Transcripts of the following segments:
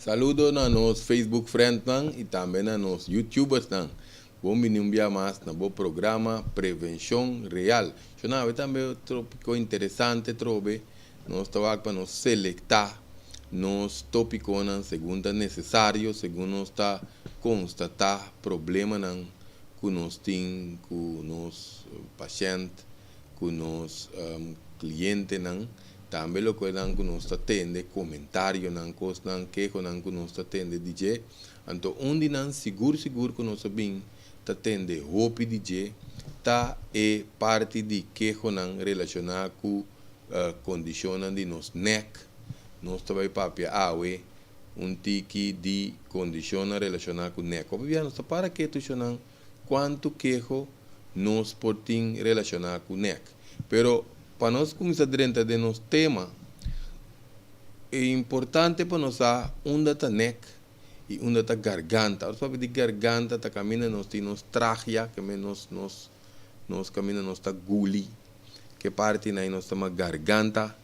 Saludo na nos Facebook friends nang e também na nos YouTubers nang. Bom dia mais na bom programa Prevenção Real. Eu não também outro tópico interessante trobe. Nós estamos para nos selectar nos tópicos nan segundo necessário, segundo nós está constatar problema nan com nós tem com nos paciente, com nos cliente nan. Também lo que não nos atende, comentário não cos não queijo não nos atende DJ, então onde não seguro que nós bem atende hope DJ, tá é parte de queijo não relacionado com condição de nos neck, nós também papia awe tiki de condição relacionada com neck. Obviamente nós para que tu não quanto queijo nos portim relacionado com neck, pero para nós começar dentro de nosso tema, é importante para nós onde está neck e onde está garganta. Nós sabemos de garganta, tá caminha nós temos trachea, que nós caminha nós tá guli, que parte na nós temos garganta,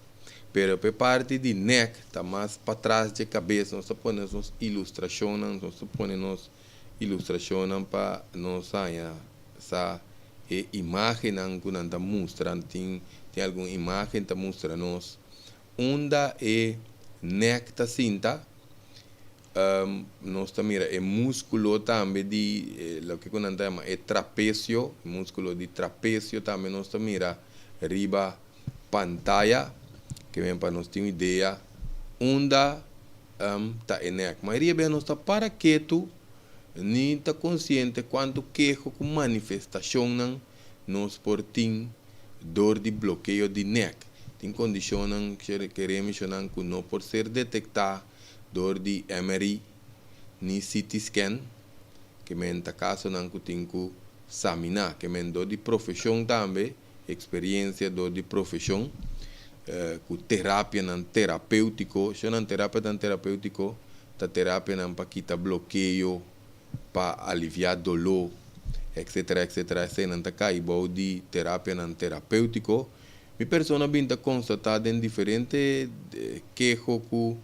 pero pe parte de neck tá mais para trás de cabeça. Nós ponemos nos ilustração, nós ponemos ilustração para nós essa imagem que nós está mostrando tem alguma imagem que mostra-nos onde é neck da cinta, nós também é músculo também de o que nós chamamos é trapézio, músculo de trapézio também nós também riba pantalla, que vem para nós ter uma ideia onde tá é neck. Mas bem nós está para quieto, nem está consciente quanto queijo com manifestação nós portim dor de bloqueio de neck. Tem condição que queremos que não pode ser detectada dor de MRI, nem CT scan, que menta caso não tem que examinar, que men dor de profissão também, experiência dor de profissão, com terapia não terapêutico, se não terapia não terapêutico, a terapia não para quitar bloqueio, para aliviar dolor, etc. Se não está caindo de terapia não terapêutico, minha pessoa bem está constatada em diferentes queixos que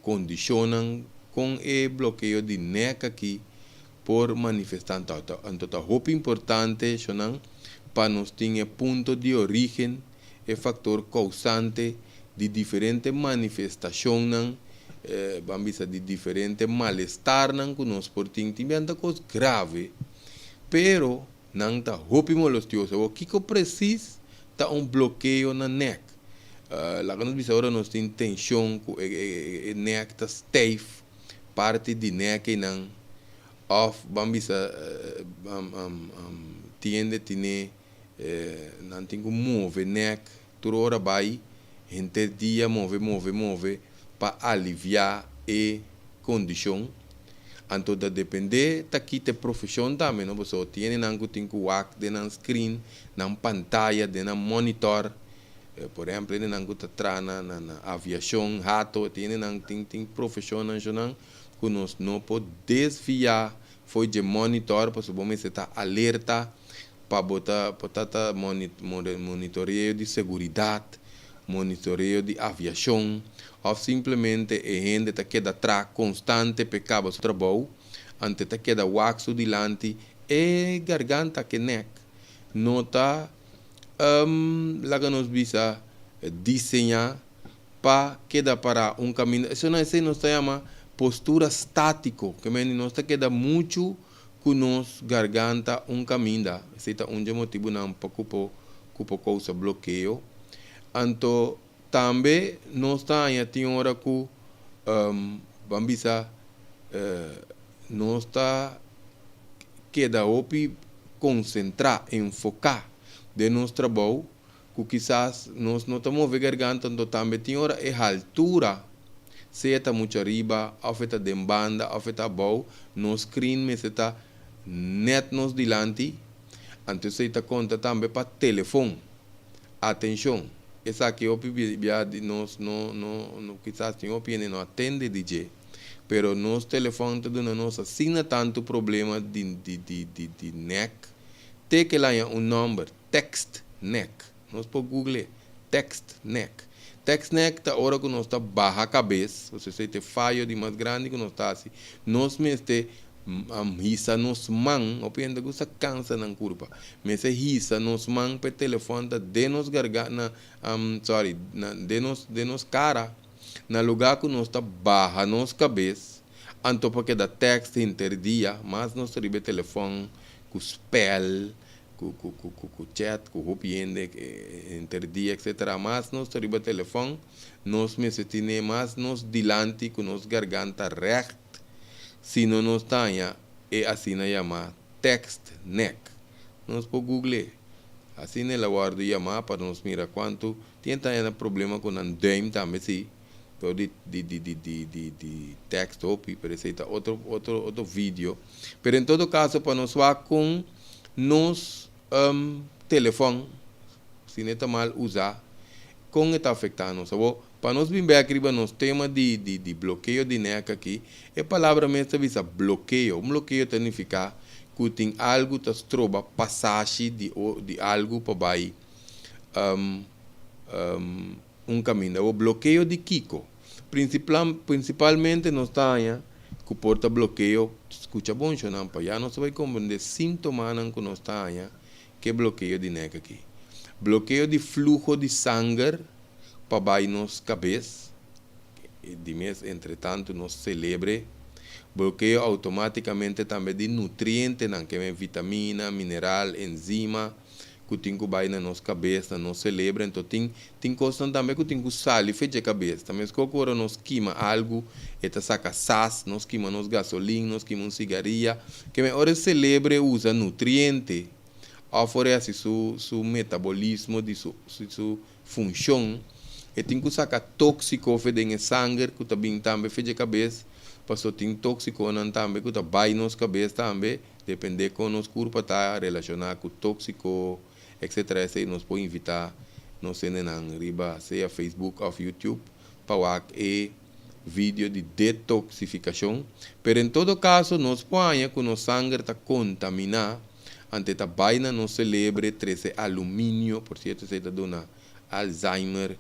condicionam com o bloqueio de neck aqui por manifestar. Então, é importante para nós ter ponto de origem e fator causante de diferentes manifestações, de diferentes malestar que nós portamos, também coisa grave. Pero não está hopimolostioso. O que precisa está bloqueio na neck. Lá que nós vimos agora nós temos tensão, neck está stiff, parte de neck não off, vamos tiene não tem que mover neck, toda hora vai, gente dia move para aliviar a condição. Então, depende daqui da profissão também, não? Você tem que walk de na screen, na pantalla, de na monitor, por exemplo, tem que estar na aviação, rato, tem profissões que nós não podemos desviar, foi de monitor, para você estar alerta, para botar monitoreio de segurança, monitoreio de aviação, ou simplesmente a gente está queda atrás constante pecado o trabalho, ante está queda waxo dilante e garganta que neck. Nota lá que nos visa desenhar para queda para caminho. Isso não se chama postura estático, que não está queda muito com nos garganta caminho. Esse é motivo não pouco causa bloqueio. Então também nós tem hora que nós queda opi concentrar, enfocar de nosso trabalho, que quizás nós não estamos vendo garganta, então também tem hora é altura, se está muito arriba, ou está de banda, ou está bom, nos screen mas está net nos dilante, então se está conta também para telefone, atenção. Essa aqui nós quizás tem opinião não atende DJ, pero nos telefone não nos assina tanto problema de neck, tem que lá número text neck, nós por Google text neck text neck tá hora que nós está barra a cabeça, você sei te falho de mais grande que nós está assim, nós mesmo hisa nos man, openda que cansa na curva, mas hisa nos man pe telefone da de nos garganta, de nos cara, na lugar que nós está barra nos cabeça, anto porque da text interdia, mas nós ribe telefone com spell, com chat, com hopiende, interdia, etc. Mas nós ribe telefone, nós mesmo tine, mas nós dilante com nos garganta recht, se não nos tenha, é assim na chama text neck. Nós por Google, assim na guarda chamar para nós mirar quanto tem problema com um dame também sim, então de text op, parece outro vídeo. Mas em todo caso para nós vá com nos telefone, se não está mal usar, com está afetando nós. Para nós vir aqui para nos tema de bloqueio de neck aqui, a palavra mesmo visa bloqueio. Bloqueio significa que tem algo que troba passagem de algo para vai caminho. O bloqueio de Kiko, principalmente nós está que porta bloqueio, escuta bom, não para já nós vai compreender sintomas que nós está que bloqueio de neck aqui. Bloqueio de fluxo de sangue para baixo nos cabeça, de mês, entretanto, nos celebre, bloqueio automaticamente também de nutrientes, que é vitamina, mineral, enzima, que tem que baixo na nossa cabeça, nos celebre, então tem coisas também que tem que sal e fecha a cabeça, também se qualquer nos queima algo, eta saca sas, nos queima nos gasolina, nos queima um cigarrilha, que a hora celebre usa nutrientes, oferece su metabolismo, de su função, e tem que sacar tóxico em sangue, que também fez a cabeça, passou tem tóxico não também, que vai nos cabeça também, depende com nos corpo está relacionado com tóxico, etc. Isso nós podemos evitar, nós temos na riba, seja Facebook ou YouTube, para o vídeo de detoxificação. Mas em todo caso, nós podemos que o sangue está contaminado, ante a vaina não celebre 13 alumínio, por certo, se está dando Alzheimer,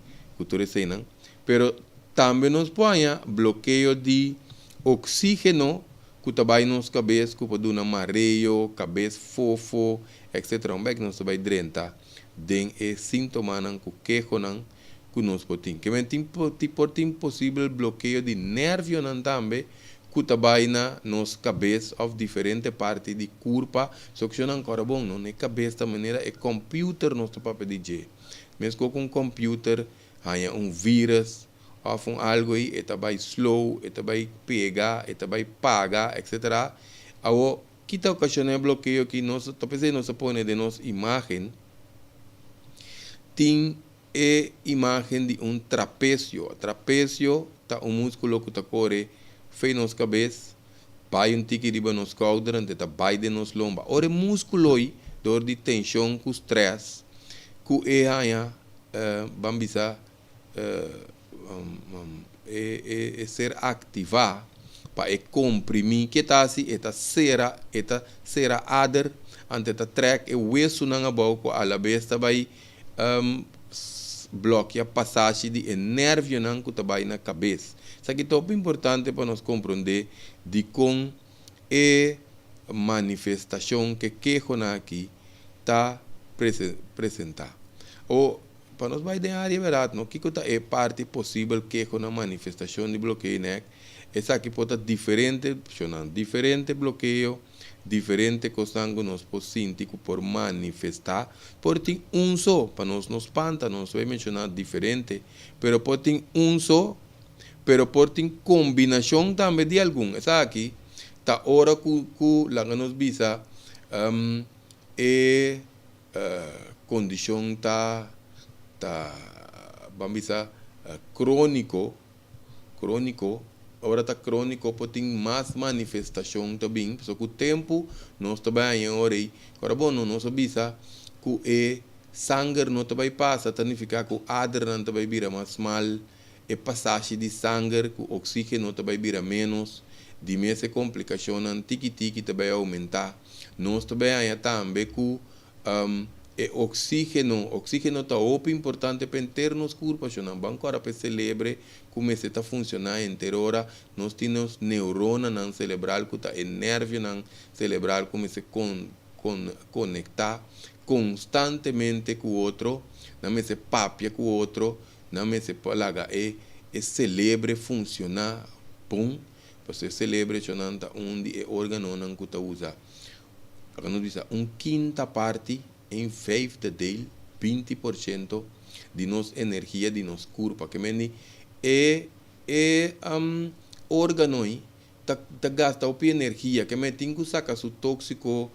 pero também nos põe bloqueio de oxígeno que também nos cabeça, que pode dar mareo, cabeça fofo, etc. Um que nós vai drentar den e sintoma que queijo que nós podemos. Que tem possível bloqueio de nervio também, que também nos cabeça ou diferente parte de corpo, só que não agora bom, não é cabeça da maneira é computer nos para pedir. Mesmo com computer há vírus, ou algo aí, eta vai slow, eta vai pegar, eta vai pagar, etc. Ao que está ocasionando bloqueio que nós, talvez nós põe de nossa imagem, tem a imagem de trapézio. Trapézio tá músculo que corre, fez nos cabeça, vai tique riba nos cauda, eta vai de nos lomba. Ora músculo aí, dor de tensão, com stress, que é bambisa ser ativado para comprimir que está assim esta cera ader ante esta track e o osso na boca a la vez vai bloquear a passagem de nervio não que está na cabeça. Isso aqui é top importante para nós compreender de como é manifestação que aqui está apresentar. Ou para nós vai de área verdade, não que é parte possível que é uma manifestação de bloqueio, né? Essa aqui pode ser diferente bloqueio, diferente coisa que nós podemos sentir por manifestar, porque tem só, para nós nos espanta, nós vai mencionar diferente, pero pode ter só, pero pode ter combinação também de algum. Essa aqui, tá hora que lá nos visa, condição vamos dizer, crônico, agora está crônico, pode ter mais manifestação também, só que o tempo nós também em hora aí, agora bom, nós sabemos que o sangue não também passa, significa que o ar não também vira mais mal, a passagem de sangue, que o oxígeno também vira menos, de mais complicação, tique também aumentar, nós também também que oxígeno tá opo importante para internos corpo, não banco para celebre como se está funcionando inteira hora, nós temos neurona não cerebral que tá nervio não cerebral como se conectar constantemente com o outro, não me se papia com o outro, não me se palaga celebre funcionar bom, porque celebre chonanta onde órgano não que tá usa. Agora nós diz quinta parte em 5 dele, 20% de nossa energia de nosso corpo, que meni órgano tá gasta o energia, que me tem que sacar o tóxico,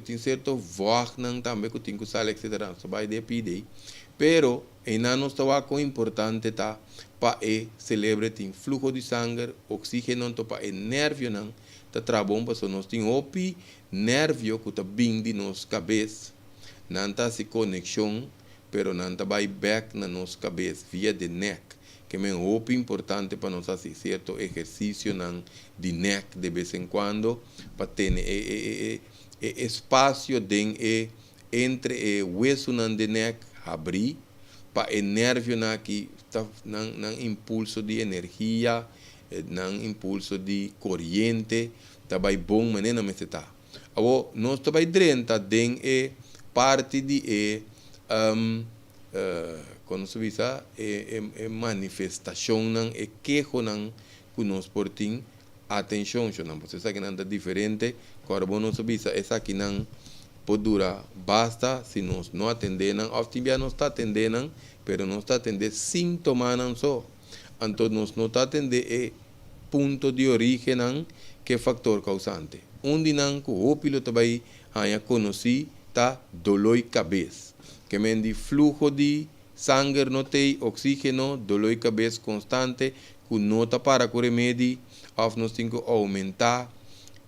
tem certo voar também que tem que sair, etc. Só vai depender. Pero ainda não está com importante tá para celebrar tem fluxo de sangue, oxígeno para nervio não tá trabalhando para nós tem opi nervio que tá bem de nossa cabeça. Não está se conexão, pero não está vai back na nossa cabeça via de neck, que é muito importante para nós fazer certo exercício de neck de vez em quando, para ter espaço entre o hueso de neck abrir, para o nervio que está impulso de energia, impulso de corrente, está vai bom maneira mas está. Agora nós está vai drenta parte de quando se diz manifestação queijo que nós portim atenção não você sabe que não é diferente quando nós se diz essa aqui não pode durar basta se nós não atender não ou também nós está atendendo pero nós está atendendo sintomas não só então nós não está atendendo ponto de origem não que é fator causante onde não que o piloto vai a conhecer tá dolor de cabeça, que mendi fluxo de sangue não tem oxígeno, dolor de cabeça constante, que não tá para com remédio, ou nós temos que aumentar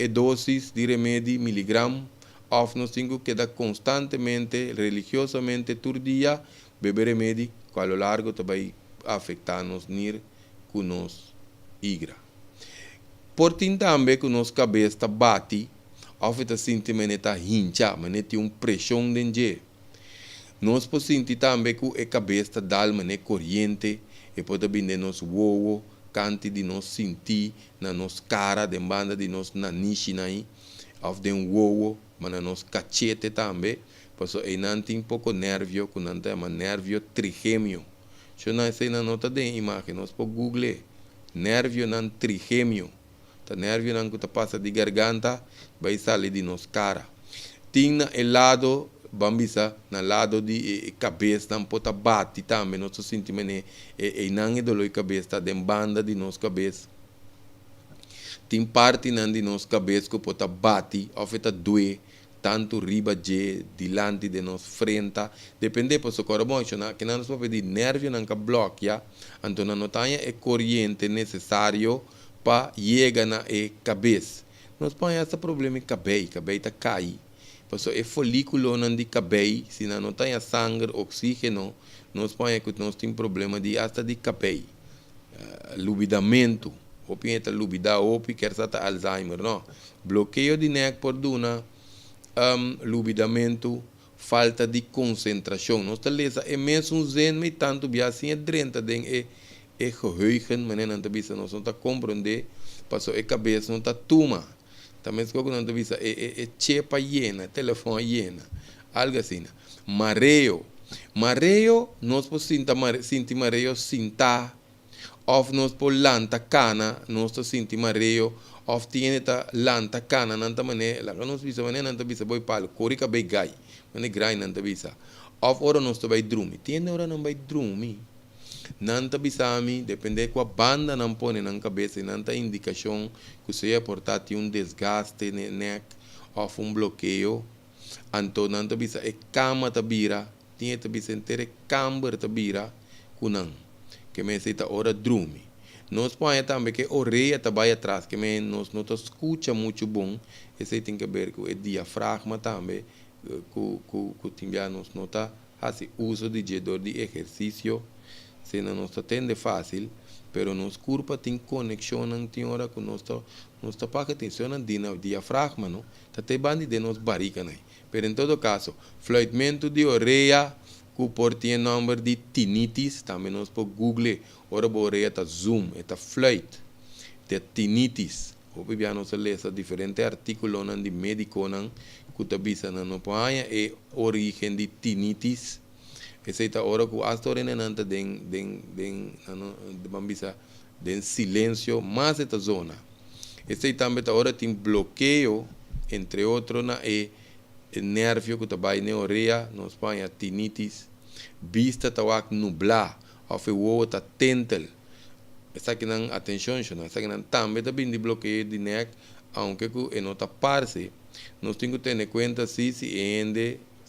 a dose de remédio miligrama, ou nós temos que dar constantemente, religiosamente, todo dia, beber remédio, que a lo largo vai afetar nos nir com nos igra. Portanto, também que nossa cabeça bate, ou está sentindo que está hincha, mas tem uma pressão dentro. Nós podemos sentir também que a cabeça dá uma corrente, e pode vir nos ovo, cante de nós sentir na nossa cara, de banda de nós naniche, ou de ovo, mas na nossa cachete também, porque aí não tem pouco nervio, que não tem nervio trigêmeo. Se não sei na nota de imagem, nós podemos google, nervio não trigêmeo. O nervio não que passa de garganta vai sair de nossa cara. Tem no lado, bambisa, no lado de cabeça, não pode bater também. Nós sentimos que não é dolor de cabeça, tem banda de nossa cabeça. Tem parte de nossa cabeça que pode bater, ou está doer, tanto riba de delante de nossa frente. Depende do seu corpo, que não pode pedir nervio não que bloqueia, então não tem a corrente necessária para chegar na cabeça. Nós põe esse problema em cabelo está cai. Porque o folículo não de cabelo, se não tem sangue, oxígeno, nós põe que nós temos problema de hasta de cabelo. Lubidamento, ou pinta lubida, ou quer ser Alzheimer, não. Bloqueio de neck por duna, lubidamento, falta de concentração. Nós talvez é mesmo zen, mas tanto bem assim é drenta de geheugen, mas não está nós não está compreender, passou a cabeça não está tuma, também se não está chepa llena, telefone llena, algo assim. Mareo, nós podemos sentir mareo sentar, ou nós podemos lanta cana, nós sentir mareo, ou tiene ta lanta cana, não está maneira, nós bisa maneira não está bisa boi palo, corica bem gai, maneira grai não está bisa, ou ora nós está vai dormir, tiene hora não vai dormir. Não está bisami, depende com a banda não põe na cabeça, não está indicação que você é portátil um desgaste no neck ou bloqueio. Então não está bisa é cama tá bira, tinha tá bisa inteira câmara tá bira, kunang, que me aceita hora dormir. Nós põe também que a orelha tá vai atrás, que me nós não tá escuta muito bom, esse tem que ver com o diafragma também, que também nós não tá fazendo uso de exercício. Se não nos atende fácil, pero nos curpa tem conexão tem hora com nós tá paga atenção na diafragma, não? Tá te bandi de nos barriga, né? Pero em todo caso, fluimento de orelha, que portinha número de tinnitus, também nós por Google, ora a orelha tá zoom, tá fluit, tá tinnitus. Hoje já nós lemos diferentes artigos de médico, que tá bisa na no paia e origem de tinnitus. Essa é a hora que as torres não tem silêncio, mas esta zona. Essa é também a hora tem bloqueio, entre outros, na nervio que está na orelha, na Espanha, tinnitus, vista está nublar, ou o olho está tentel. Essa aqui não atenção, essa aqui não também está bem de bloqueio de neck, aunque que não está parse. Nós temos que ter em conta se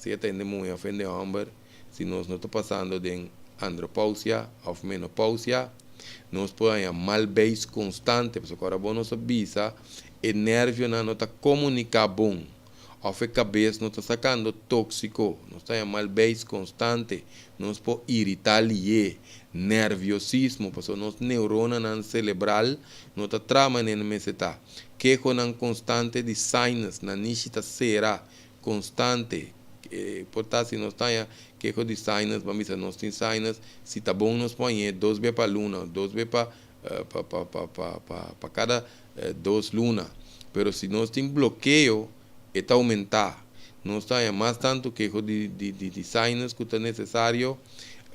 está indo muito a frente do homem, se nós não está passando de andropausia ou menopausia, nós podemos mal base constante, porque agora nós sabemos que o nervio não está comunicando bom, ou a cabeça não está sacando tóxico, nós temos mal base constante, nós podemos irritar o nerviosismo, porque nos neuronas cerebral não está trabalhando meseta, que com constante de sinus, na níchita será constante, portanto se nós temos que de sinus, vamos dizer, nós temos sinus, se está bom nós põe 2 vezes para luna, 2 vezes para cada 2 lunas, pero se nós temos bloqueio, está aumentar, nós temos mais tanto que de sinus que é necessário,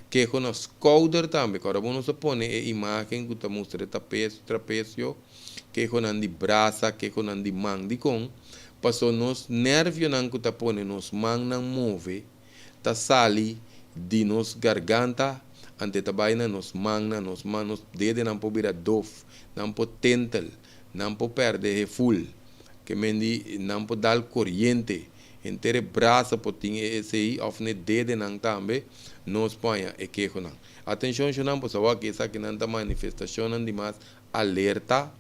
que com os coder também, agora vamos põe a imagem que mostra trapézio, que com de braça, que com de mão de com, passou nos nervios que está põe nos mão não move, tá sali de nos garganta, ante também nos manos dedos não pode virar dof, não pode tentar, não pode perder full, que mendi não pode dar corrente, entre braço pode ter esse aí, ou ne dedo não também, nos põe e que não. Atenção, não pode saber que essa aqui não está manifestação de mais alerta,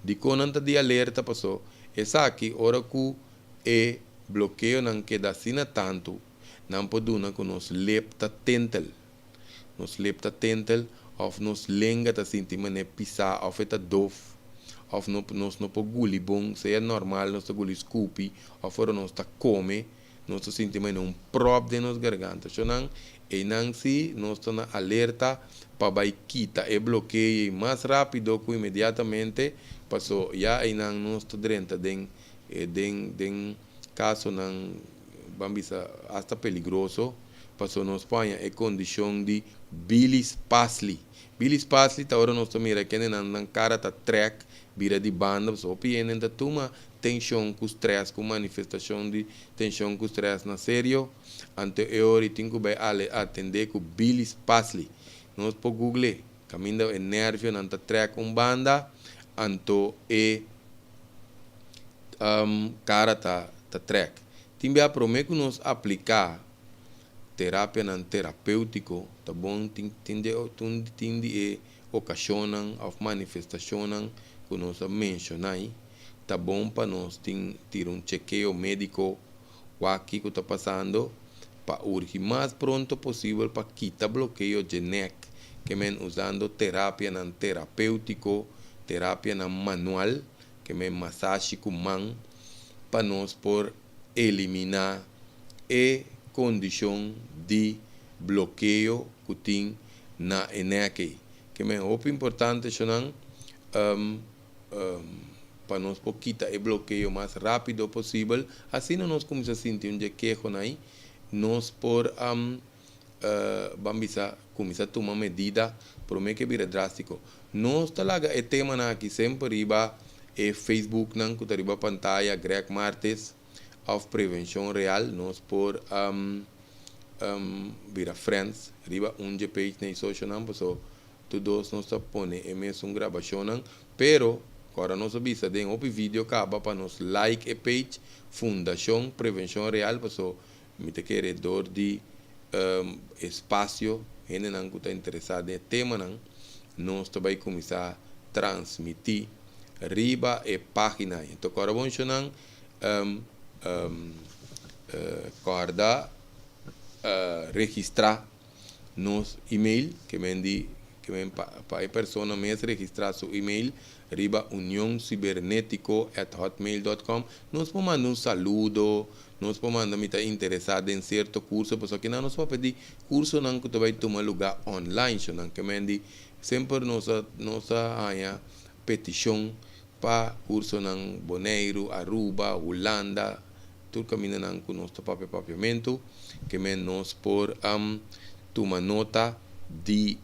de quando de alerta passou, essa aqui hora que é bloqueio não queda assim tanto. Não podemos que nos lepta tentel, ou nos lenga ta sentimos ne pisar, ou eta dof, ou nos não pode guli bom, se é normal nos guli scoopy, ou fora nos ta come, nos sentimos prop de nos garganta, so não e não se nos ta na alerta para vai quita e bloqueio mais rápido que imediatamente passou já e não nos ta drenta den caso não vamos hasta peligroso, passou na Espanha é condição de bilis Paisley. Bilis Paisley, agora nós mira que na cara tá track, vira de banda, só pienen da tuma tensão com stress, com manifestação de tensão com stress na sério, ante eu tenho que atender com bilis Paisley. Nós por Google, caminho é nervio, não tá track banda, anto é cara tá track. Timbe a prometo nos aplicar terapia não terapêutico, tá bom? Tinde ocasionam ou manifestacionam que nós mencionai, tá bom para nós ter chequeio médico o aqui que está passando para urgir mais pronto possível para quitar bloqueio de neck, que men usando terapia não terapêutico, terapia não manual, que men massagem com mão, para nós por eliminar a condição de bloqueio que tem na neck. Que é muito importante para nós quitar o bloqueio mais rápido possível. Assim nós começamos a sentir um queixo aí, nós por vamos começar a tomar medida para que vira drástico. Nós talaga o tema aqui sempre riba e Facebook não que riba pantalla Greg Martes of prevenção real, nós por vira friends, riba page na social number, so todos nós põe e mesmo gravação, pero agora nós avisa de um vídeo acaba para nos like a page Fundação Prevenção Real, so me te queredor de espaço, gente não está interessado em tema não, nós também começar a transmitir riba e página, então agora vamos chamar guarda registrar nos e-mail que mendi que vem para a pessoa mesmo registrar seu e-mail, riba unioncibernético@hotmail.com. Nos pode mandar saludo, nos pode mandar me interessado em certo curso, porque aqui não nos pode pedir curso não que vai tomar lugar online, não que mendi sempre nossa petição para curso não Bonaire, Aruba, Holanda, tudo caminho não com nosso papiamento, que men nos por tomar nota de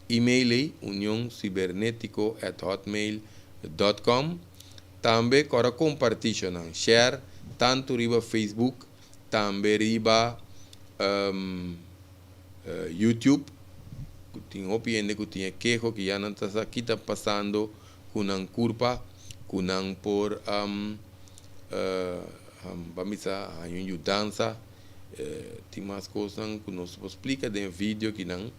e-mail unioncibernético@hotmail.com. Também para compartilhar, share tanto riba Facebook, também riba YouTube. Tem opinião que tinha queijo que já não está aqui tá passando com uma curva, com um por vamos a uma dança, tem mais coisas que nós explica em vídeo que não,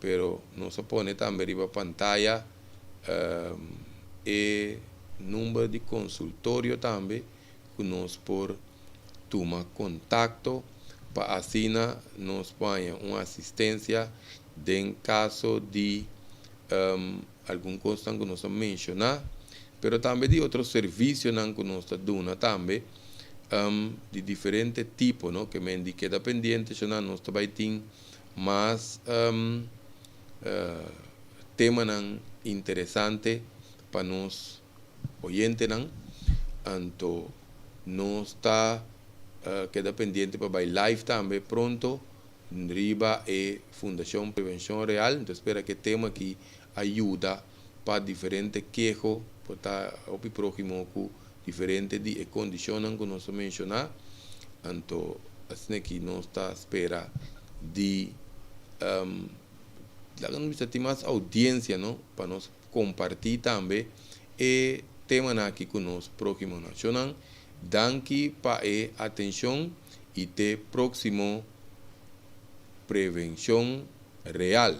pero nós põe também riba pantalla e número de consultório também que nós por tomar contato para assim nós põe uma assistência em caso de algum coisa que nós mencionar, pero também de outros serviços que nós damos também de diferente tipo, ¿no? Que me queda pendiente, nós também tem mais tema interessante para nós oyentes, então nós está queda pendiente para ir live também pronto, riba e Fundação Prevenção Real, então espero que tema aqui ajuda para diferentes quejos, para estar o próximo com diferentes de condições que nós mencionar, então assim que nós está espera de ter mais audiência, não, para nós compartilhar também e tema aqui com nós próximo nacional. Danke para a atenção e até próximo Prevenção Real.